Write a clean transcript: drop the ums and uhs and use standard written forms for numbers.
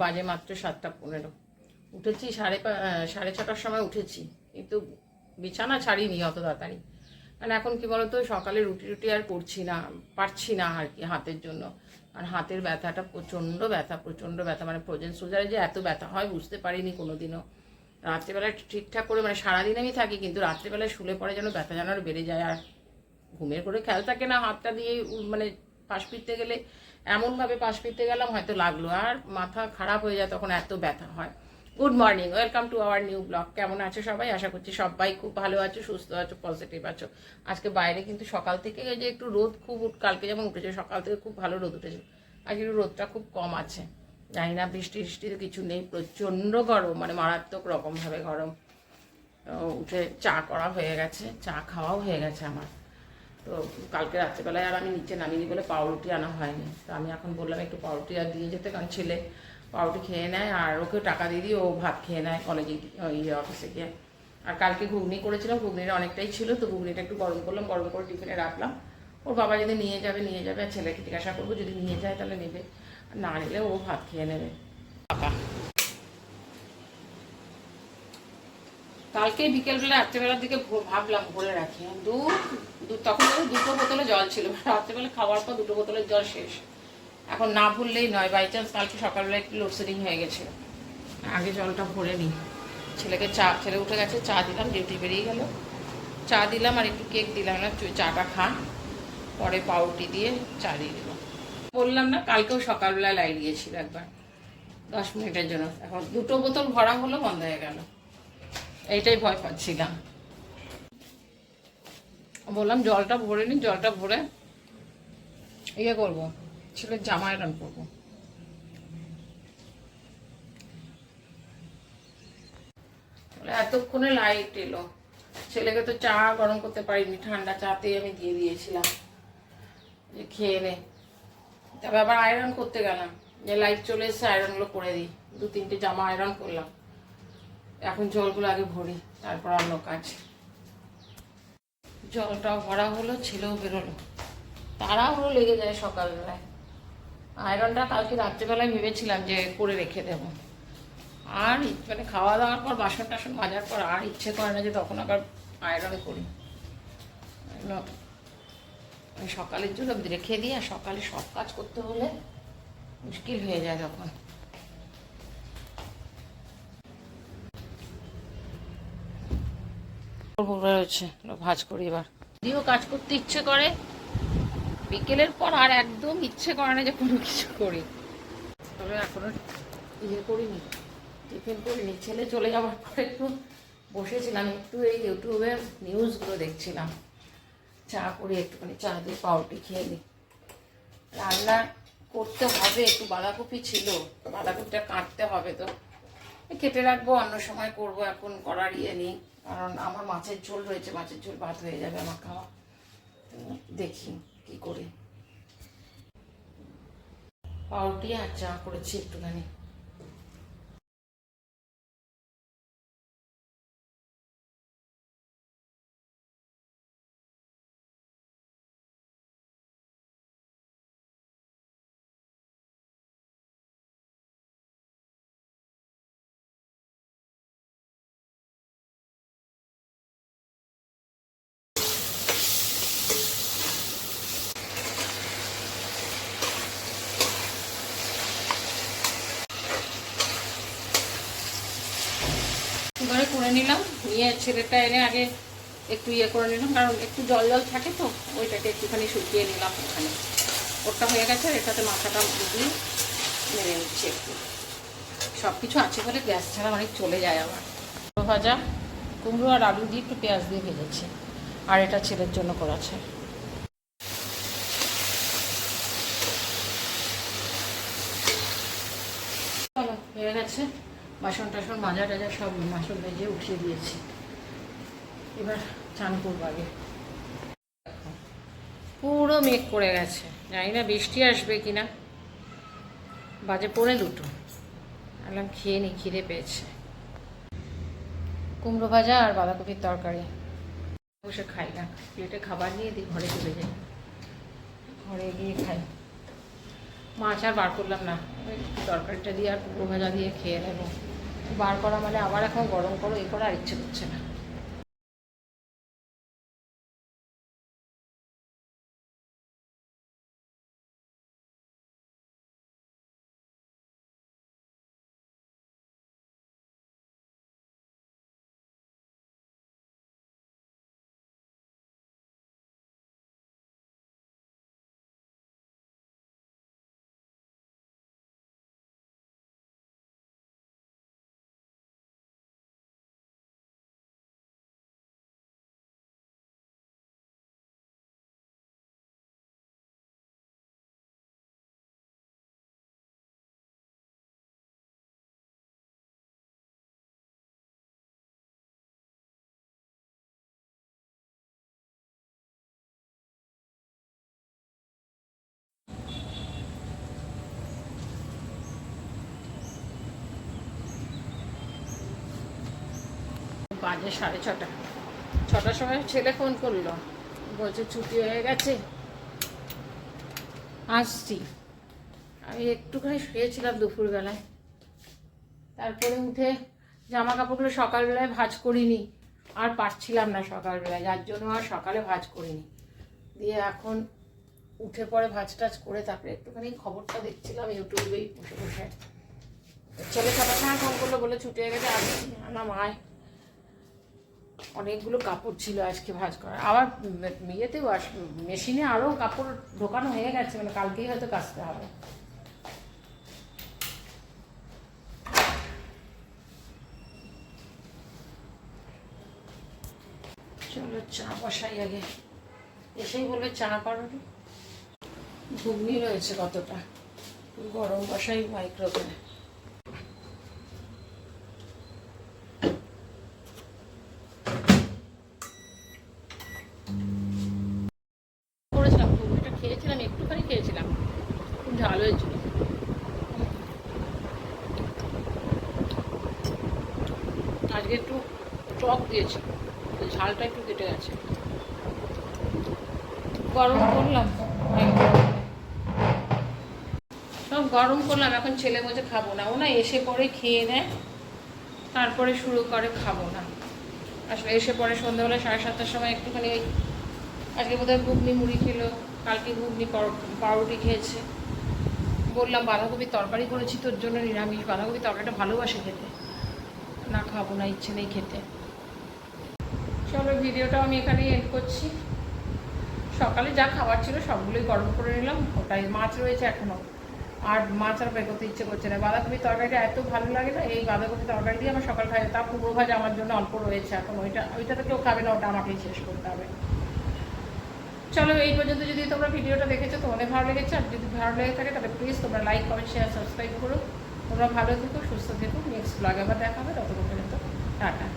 বাজে মাত্র 7:15। উঠেছি 6:30টার সময় উঠেছি, কিন্তু বিছানা ছাড়িনি অত তাড়াতাড়ি। কারণ এখন কি বলতো, সকালে রুটি আর করছি না, পারছি না আর কি, হাতের জন্য। আর হাতের ব্যথাটা প্রচণ্ড ব্যথা, মানে ফ্রোজেন সোলজারে যে এত ব্যথা হয় বুঝতে পারিনি কোনোদিনও। রাত্রিবেলায় ঠিকঠাক করে, মানে সারাদিন আমি থাকি, কিন্তু রাত্রিবেলায় শুলে পরে যেন ব্যথা যেন আরও বেড়ে যায়। আর ঘুমের করে খেয়াল থাকে না, হাতটা দিয়ে মানে পাশ ফিরতে গেলে এমনভাবে পাশ ফিরতে গেলাম, হয়তো লাগলো, আর মাথা খারাপ হয়ে যায়, তখন এত ব্যথা হয়। Good morning, welcome to our new blog. কেমন আছো সবাই? আশা করছি সবাই খুব ভালো আছো, সুস্থ আছো, পজিটিভ আছো। আজকে বাইরে কিন্তু সকাল থেকে যে একটু রোদ খুব, কালকে যেমন উঠেছে সকাল থেকে খুব ভালো রোদ উঠেছে, আজকে একটু রোদটা খুব কম আছে। জানি না বৃষ্টি তো কিছু নেই, প্রচণ্ড গরম, মানে মারাত্মক রকমভাবে গরম। উঠে চা করা হয়ে গেছে, চা খাওয়াও হয়ে গেছে আমার। তো কালকে রাত্রেবেলায় আর আমি নিচে নামিনি বলে পাউরুটি আনা হয়নি। তো আমি এখন বললাম একটু পাউরুটি আর দিয়ে যেতে, কারণ ছেলে পাউরুটি খেয়ে নেয়, আর ওকেও টাকা দিয়ে দিই, ও ভাত খেয়ে নেয় কলেজে অফিসে গিয়ে। আর কালকে ঘুগনি করেছিলাম, ঘুগনিটা অনেকটাই ছিল, তো ঘুগনিটা একটু গরম করলাম, গরম করে টিফিনে রাখলাম। ওর বাবা যদি নিয়ে যাবে, আর ছেলেকে জিজ্ঞাসা করবো, যদি নিয়ে যায় তাহলে নেবে, আর না নিলে ও ভাত খেয়ে নেবে। কালকে বিকেলবেলা রাত্রেবেলার দিকে ভাবলাম ভরে রাখি তখন 2টো বোতলে জল ছিল, রাত্রেবেলা খাওয়ার পর 2টো বোতলের জল শেষ। এখন না ভরলেই নয়, বাই চান্স কালকে সকালবেলা একটু লোডশেডিং হয়ে গেছে, আগে জলটা ভরে নিই। ছেলে উঠে গেছে, চা দিলাম, ডিউটি বেরিয়ে গেল, চা দিলাম আর একটু কেক দিলাম, না চাটা খা, পরে পাউরুটি দিয়ে চা দিয়ে দিলাম। বললাম না, কালকেও সকালবেলায় লাইট দিয়েছিল একবার 10 মিনিটের জন্য, এখন 2টো বোতল ভরা হলো, বন্ধ হয়ে গেল। এইটাই ভয় পাচ্ছিলাম। বললাম জলটা ভরে নি, জলটা ভরে ইয়ে করবো, ছেলের জামা আয়রন করবো। এতক্ষণে লাইট এলো, ছেলেকে তো চা গরম করতে পারিনি, ঠান্ডা চাতেই আমি দিয়ে দিয়েছিলাম যে খেয়ে নে। তবে আবার আয়রন করতে গেলাম, যে লাইট চলে এসছে, আয়রনগুলো করে দিই। 2-3টে জামা আয়রন করলাম, এখন জলগুলো আগে ভরি, তারপর অন্য কাজ। জলটাও ভরা হলো, ছেলেও বেরোলো, তাড়াহুড়ো লেগে যায় সকালবেলায়। আয়রনটা কালকে রাত্রিবেলায় ভেবেছিলাম যে করে রেখে দেবো, আর মানে খাওয়া দাওয়ার পর বাসন টাসন মাজার পর আর ইচ্ছে করে না যে তখন আবার আয়রন করি। সকালের জন্য রেখে দিই, আর সকালে সব কাজ করতে হলে মুশকিল হয়ে যায় তখন। রয়েছে ভাজ করি এবার, যদিও কাজ করতে ইচ্ছে করে, বিকেলের পর আর একদম ইচ্ছে করে না যে কোনো কিছু করি। তবে এখনো করিনি, টিফিন করিনি। ছেলে চলে যাওয়ার পর একটু বসেছিলাম, একটু এই ইউটিউবে নিউজগুলো দেখছিলাম, চা করে একটুখানি চা দিয়ে পাউরুটি খেয়ে নিই। রান্না করতে হবে, একটু বাঁধাকপি ছিল, বাঁধাকপিটা কাটতে হবে, তো কেটে রাখবো, অন্য সময় করব, এখন করার নেই। কারণ আমার মাছের ঝোল রয়েছে, মাছের ঝোল ভাত হয়ে যাবে আমার খাওয়া। দেখি কি করি। পাউরুটি আর চা করেছি একটুখানি। এবারে করে নিলাম, নিয়ে ছেলেটা এনে আগে একটু করে নিলাম, কারণ একটু জল জল থাকে, তো ওইটাকে একটুখানি শুকিয়ে নিলাম ওখানে। ওটা হয়ে গেছে, আর এটাতে মাথাটা দিয়ে মেরে নিচ্ছি একটু। সব কিছু আছে বলে গ্যাস ছাড়া অনেক চলে যায় আমার। ভাজা কুমড়ো আর আলু দিয়ে একটু পেঁয়াজ দিয়ে ভেজেছি, আর এটা ছেলের জন্য করেছে। চলো হয়ে গেছে, বাসন টাসন মাজা টাজা সব বাসন ভেজে উঠিয়ে দিয়েছি, এবার চান করবো আগে। পুরো মেঘ করে গেছে, জানি না বৃষ্টি আসবে কিনা। বাজে 1:45, আলাম খেয়ে নি, খিদে পেয়েছে। কুমড়ো ভাজা আর বাঁধাকপির তরকারি, বসে খাই না, প্লেটে খাবার নিয়ে দিই, ঘরে চলে যাই, ঘরে গিয়ে খাই। মাছ আর বার করলাম না, ওই তরকারিটা দিয়ে আর কুমড়ো ভাজা দিয়ে খেয়ে নেবো। বার করা মানে আবার এখন গরম করো এই করা আর ইচ্ছে করছে না। বাজে 6:30, 6টার সময় ছেলে ফোন করলো, বলছে ছুটি হয়ে গেছে আসছি। আমি একটুখানি শুয়েছিলাম দুপুরবেলায়, তারপরে উঠে জামা কাপড়গুলো সকালবেলায় ভাঁজ করিনি, আর পারছিলাম না সকালবেলায়, যার জন্য আর সকালে ভাঁজ করিনি। দিয়ে এখন উঠে পরে ভাঁজ টাজ করে তারপরে একটুখানি খবরটা দেখছিলাম ইউটিউবেই বসে বসে। ছেলে 6টার সময় ফোন করলো, বলে ছুটি হয়ে গেছে আসছি। না মায় অনেকগুলো কাপড় ছিল আজকে ভাঁজ করা, আবার ইয়েতেও মেশিনে আরও কাপড় ঢোকানো হয়ে গেছে, মানে কালকেই হয়তো কাচতে হবে। চলো চা বসাই আগে, এসেই বলবে চা করো। ঘুগনি রয়েছে কতটা, গরম বসাই মাইক্রোওভেনে। করেছিলাম ঘুগনিটা, খেয়েছিলাম একটুখানি খেয়েছিলাম, খুব ঝাল হয়েছিল। আজকে একটু টক দিয়েছি, ঝালটা একটু কেটে গেছে। গরম করলাম, সব গরম করলাম। এখন ছেলে বলছে খাবো না, ও না এসে পরে খেয়ে নেয়, তারপরে শুরু করে খাবো না। আসলে এসে পরে সন্ধ্যাবেলা 7:30টার সময় একটুখানি ওই আজকে বোধহয় ঘুগনি মুড়ি খেলো, কালকে ঘুগনি পাউরুটি খেয়েছে। বললাম বাঁধাকপির তরকারি করেছি তোর জন্য নিরামিষ, বাঁধাকপির তরকারিটা ভালোবাসে খেতে, না খাবো না, ইচ্ছে নেই খেতে। চলো ভিডিওটাও আমি এখানেই এন্ড করছি। সকালে যা খাবার ছিল সবগুলোই গরম করে নিলাম, ওটাই মাছ রয়েছে এখনও, আর মাছ আর বের করতে ইচ্ছে করছে না। বাঁধাকপির তরকারিটা এত ভালো লাগে না, এই বাঁধাকপির তরকারি দিয়ে আমার সকাল খাই। তা কুমড়ো ভাজা আমার জন্য অল্প রয়েছে এখন, ওইটা তো কেউ খাবে না, ওটা আমাকেই শেষ করতে হবে। চলো এই পর্যন্ত যদি তোমরা ভিডিওটা দেখেছো তোমাদের ভালো লেগেছে, আর যদি ভালো লেগে থাকে তাহলে প্লিজ তোমরা লাইক কমেন্ট শেয়ার সাবস্ক্রাইব করো। তোমরা ভালো থেকো, সুস্থ থেকো, নেক্সট ব্লগে আবার দেখা হবে, ততক্ষণ পর্যন্ত টাটা।